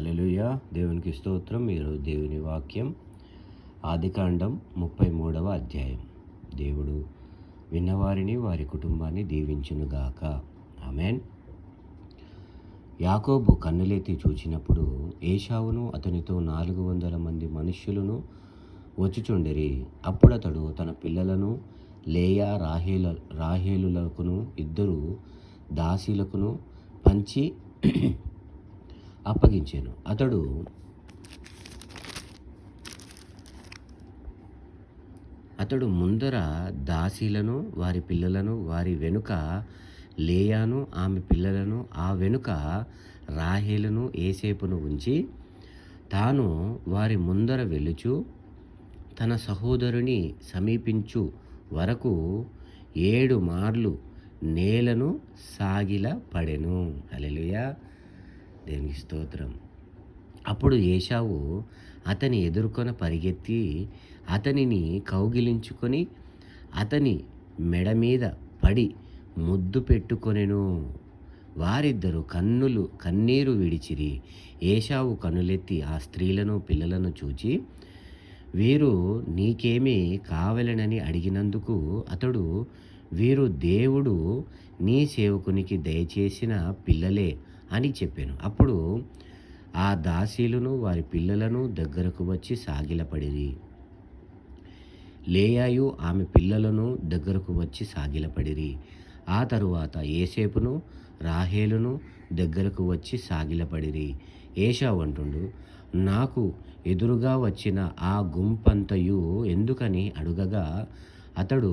హల్లెలూయా. దేవునికి స్తోత్రం. ఈరోజు దేవుని వాక్యం ఆదికాండం 33వ అధ్యాయం. దేవుడు విన్నవారిని వారి కుటుంబాన్ని దీవించునుగాక. ఆమేన్. యాకోబు కన్నులెత్తి చూచినప్పుడు ఏశావును అతనితో 400 మంది మనుష్యులను వచ్చుచుండిరి. అప్పుడతడు తన పిల్లలను లేయా రాహేలులకును 2 దాసీలకును పంచి అప్పగించెను. అతడు ముందర దాసీలను వారి పిల్లలను, వారి వెనుక లేయాను ఆమె పిల్లలను, ఆ వెనుక రాహేలును ఏసేపును ఉంచి తాను వారి ముందర వెళ్ళుచు తన సహోదరుని సమీపించు వరకు 7 మార్లు నేలను సాగిల పడెను. హల్లెలూయా. దేవునికి స్తోత్రం. అప్పుడు ఏశావు అతని ఎదుర్కొన పరిగెత్తి అతనిని కౌగిలించుకొని అతని మెడ మీద పడి ముద్దు పెట్టుకొనెను. వారిద్దరు కన్నీరు విడిచిరి. ఏశావు కన్నులెత్తి ఆ స్త్రీలను పిల్లలను చూచి వీరు నీకేమీ కావలెనని అడిగినందుకు అతడు వీరు దేవుడు నీ సేవకునికి దయచేసిన పిల్లలే అని చెప్పాను. అప్పుడు ఆ దాసీలను వారి పిల్లలను దగ్గరకు వచ్చి సాగిలపడిరి. లేయాయు ఆమె పిల్లలను దగ్గరకు వచ్చి సాగిలపడిరి. ఆ తరువాత ఏసేపును రాహేలును దగ్గరకు వచ్చి సాగిలపడిరి. ఏశావు అంటుండు, నాకు ఎదురుగా వచ్చిన ఆ గుంపంతయు ఎందుకని అడుగగా అతడు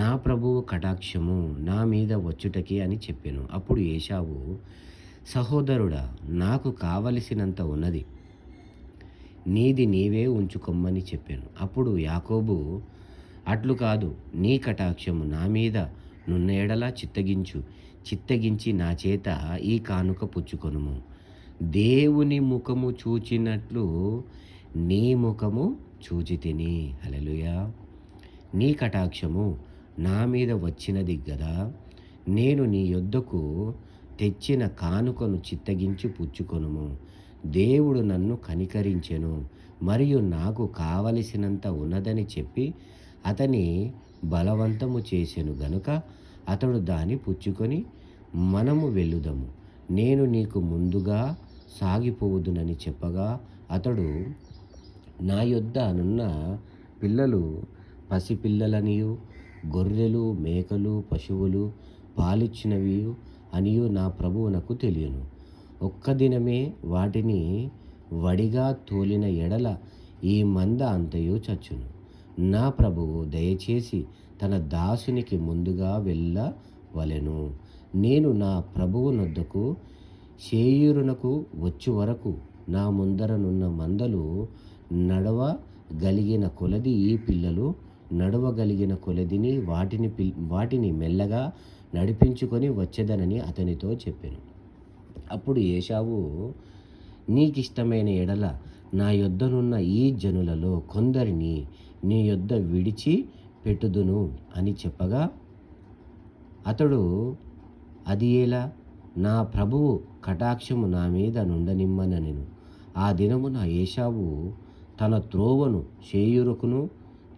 నా ప్రభువు కటాక్షము నా మీద వచ్చుటకి అని చెప్పాను. అప్పుడు ఏశావు, సహోదరుడా, నాకు కావలసినంత ఉన్నది, నీది నీవే ఉంచుకొమ్మని చెప్పాను. అప్పుడు యాకోబు, అట్లు కాదు, నీ కటాక్షము నా మీద నున్న ఎడల చిత్తగించి నా చేత ఈ కానుక పుచ్చుకొనుము. దేవుని ముఖము చూచినట్లు నీ ముఖము చూచితిని. హల్లెలూయా. నీ కటాక్షము నా మీద వచ్చినది గదా. నేను నీ యొద్దకు తెచ్చిన కానుకను చిత్తగించి పుచ్చుకొనుము. దేవుడు నన్ను కనికరించెను మరియు నాకు కావలసినంత ఉన్నదని చెప్పి అతని బలవంతము చేసెను గనుక అతడు దాన్ని పుచ్చుకొని మనము వెళ్ళుదము, నేను నీకు ముందుగా సాగిపోవుదునని చెప్పగా అతడు నా యొద్ద నున్న పిల్లలు పసిపిల్లలనియు గొర్రెలు మేకలు పశువులు పాలిచ్చినవి అనియు నా ప్రభువునకు తెలియను. ఒక్క దినమే వాటిని వడిగా తోలిన ఎడల ఈ మంద అంతయు చచ్చును. నా ప్రభువు దయచేసి తన దాసునికి ముందుగా వెళ్ళవలెను. నేను నా ప్రభువు నొద్దకు శేయీరునకు వచ్చు వరకు నా ముందరనున్న మందలు నడవగలిగిన కొలది ఈ పిల్లలు నడవగలిగిన కొలదిని వాటిని మెల్లగా నడిపించుకొని వచ్చేదనని అతనితో చెప్పాను. అప్పుడు ఏశావు, నీకిష్టమైన ఎడల నా యొద్దనున్న ఈ జనులలో కొందరిని నీ యొద్ద విడిచి పెట్టుదును అని చెప్పగా అతడు, అది ఎలా? నా ప్రభువు కటాక్షము నా మీద నుండనిమ్మనెను. ఆ దినమున ఏశావు తన త్రోవను శేయీరుకును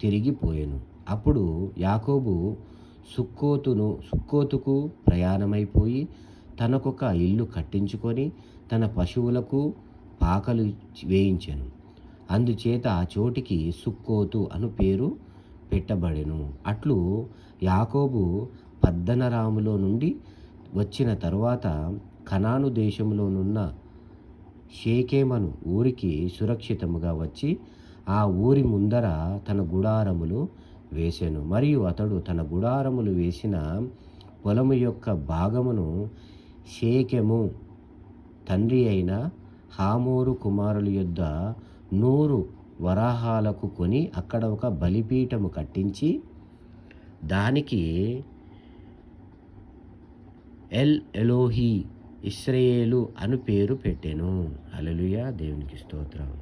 తిరిగిపోయెను. అప్పుడు యాకోబు సుక్కోతుకు ప్రయాణమైపోయి తనకొక ఇల్లు కట్టించుకొని తన పశువులకు పాకలు వేయించెను. అందుచేత ఆ చోటికి సుక్కోతు అను పేరు పెట్టబడెను. అట్లు యాకోబు పద్దనరాములో నుండి వచ్చిన తరువాత కనాను దేశంలోనున్న షేకెమను ఊరికి సురక్షితముగా వచ్చి ఆ ఊరి ముందర తన గుడారములు వేసెను. మరియు అతడు తన గుడారములు వేసిన పొలము యొక్క భాగమును షేకెము తండ్రి అయిన హామోరు కుమారుల యొద్ద 100 వరాహాలకు కొని అక్కడ ఒక బలిపీఠము కట్టించి దానికి ఎల్ ఎలోహి ఇశ్రాయేలు అను పేరు పెట్టెను. హల్లెలూయా. దేవునికి స్తోత్రం.